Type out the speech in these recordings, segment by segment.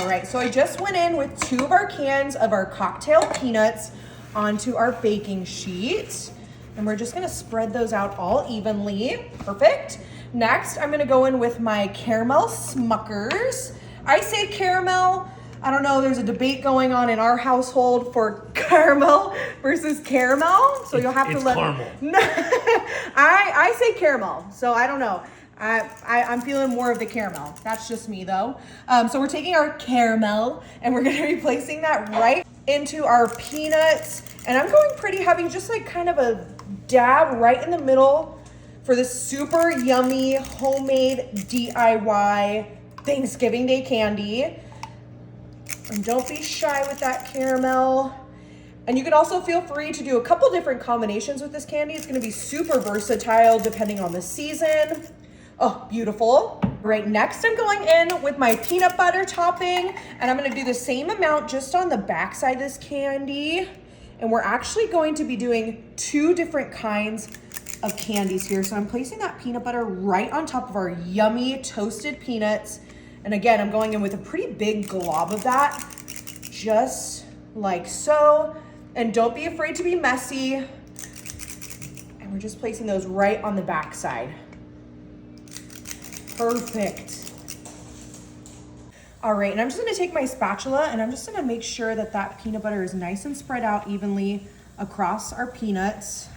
All right, so I just went in with 2 of our cans of our cocktail peanuts onto our baking sheet. And we're just gonna spread those out all evenly. Perfect. Next, I'm gonna go in with my caramel Smuckers. I say caramel. I don't know, there's a debate going on in our household for caramel versus caramel. So you'll have to let caramel. I say caramel, so I don't know. I'm feeling more of the caramel. That's just me though. So we're taking our caramel and we're gonna be placing that right into our peanuts. And I'm going pretty heavy, just like kind of a dab right in the middle for this super yummy homemade DIY Thanksgiving Day candy. And don't be shy with that caramel. And you can also feel free to do a couple different combinations with this candy. It's gonna be super versatile depending on the season. Oh, beautiful. Right, next I'm going in with my peanut butter topping, and I'm gonna do the same amount just on the back side of this candy. And we're actually going to be doing 2 different kinds of candies here. So I'm placing that peanut butter right on top of our yummy toasted peanuts. And again, I'm going in with a pretty big glob of that, just like so. And don't be afraid to be messy. And we're just placing those right on the back side. Perfect. All right, and I'm just gonna take my spatula and I'm just gonna make sure that that peanut butter is nice and spread out evenly across our peanuts.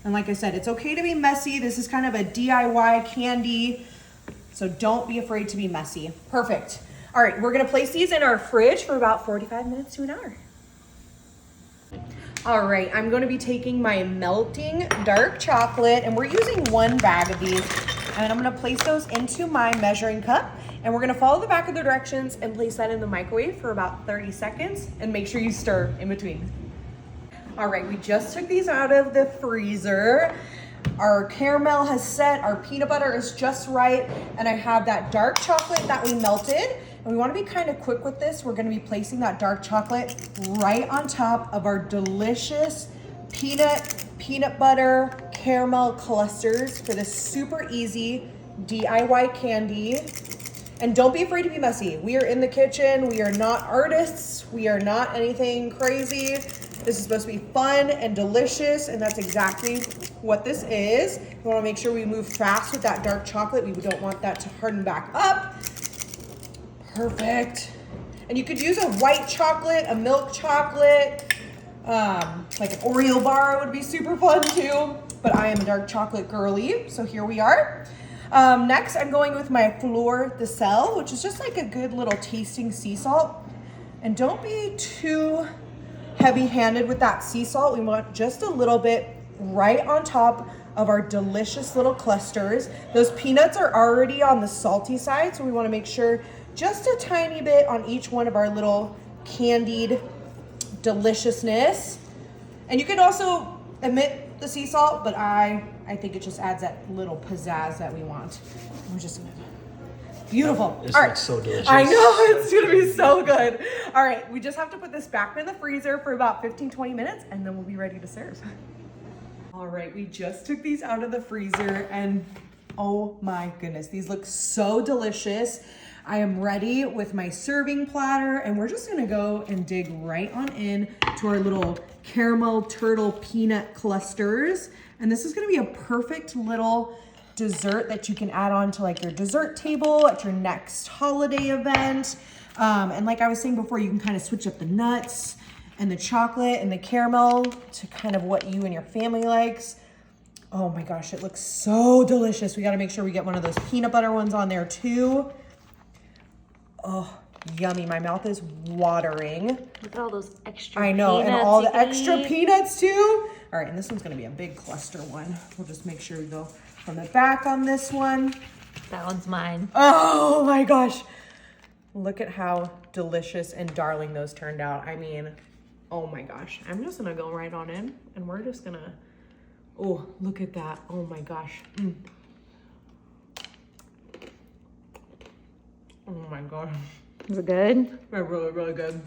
And like I said, it's okay to be messy. This is kind of a DIY candy, so don't be afraid to be messy. Perfect. All right, we're gonna place these in our fridge for about 45 minutes to an hour. All right, I'm gonna be taking my melting dark chocolate, and we're using 1 bag of these, and I'm gonna place those into my measuring cup, and we're gonna follow the back of the directions and place that in the microwave for about 30 seconds, and make sure you stir in between. All right, we just took these out of the freezer. Our caramel has set, our peanut butter is just right, and I have that dark chocolate that we melted. And we wanna be kind of quick with this. We're gonna be placing that dark chocolate right on top of our delicious peanut butter caramel clusters for this super easy DIY candy. And don't be afraid to be messy. We are in the kitchen. We are not artists. We are not anything crazy. This is supposed to be fun and delicious, and that's exactly what this is. We wanna make sure we move fast with that dark chocolate. We don't want that to harden back up. Perfect. And you could use a white chocolate, a milk chocolate, like an Oreo bar would be super fun too, but I am a dark chocolate girly, so here we are. Next, I'm going with my Fleur de Sel, which is just like a good little tasting sea salt. And don't be too heavy-handed with that sea salt. We want just a little bit right on top of our delicious little clusters. Those peanuts are already on the salty side, so we wanna make sure just a tiny bit on each one of our little candied deliciousness. And you can also omit the sea salt, but I think it just adds that little pizzazz that we want. We're just gonna, beautiful. This All right. looks so delicious. I know, it's gonna be so good. All right, we just have to put this back in the freezer for about 15-20 minutes, and then we'll be ready to serve. All right, we just took these out of the freezer, and oh my goodness, these look so delicious. I am ready with my serving platter, and we're just gonna go and dig right on in to our little caramel turtle peanut clusters. And this is gonna be a perfect little dessert that you can add on to like your dessert table at your next holiday event. And like I was saying before, you can kind of switch up the nuts and the chocolate and the caramel to kind of what you and your family likes. Oh my gosh, it looks so delicious. We gotta make sure we get one of those peanut butter ones on there too. Oh, yummy. My mouth is watering. Look at all those extra I know, peanuts and all you the can extra eat. peanuts too. All right, and this one's gonna be a big cluster one. We'll just make sure we go from the back on this one. That one's mine. Oh my gosh. Look at how delicious and darling those turned out. I mean, oh my gosh. I'm just gonna go right on in, and we're just gonna, oh, look at that. Oh my gosh. Oh my gosh. Is it good? They're really, really good.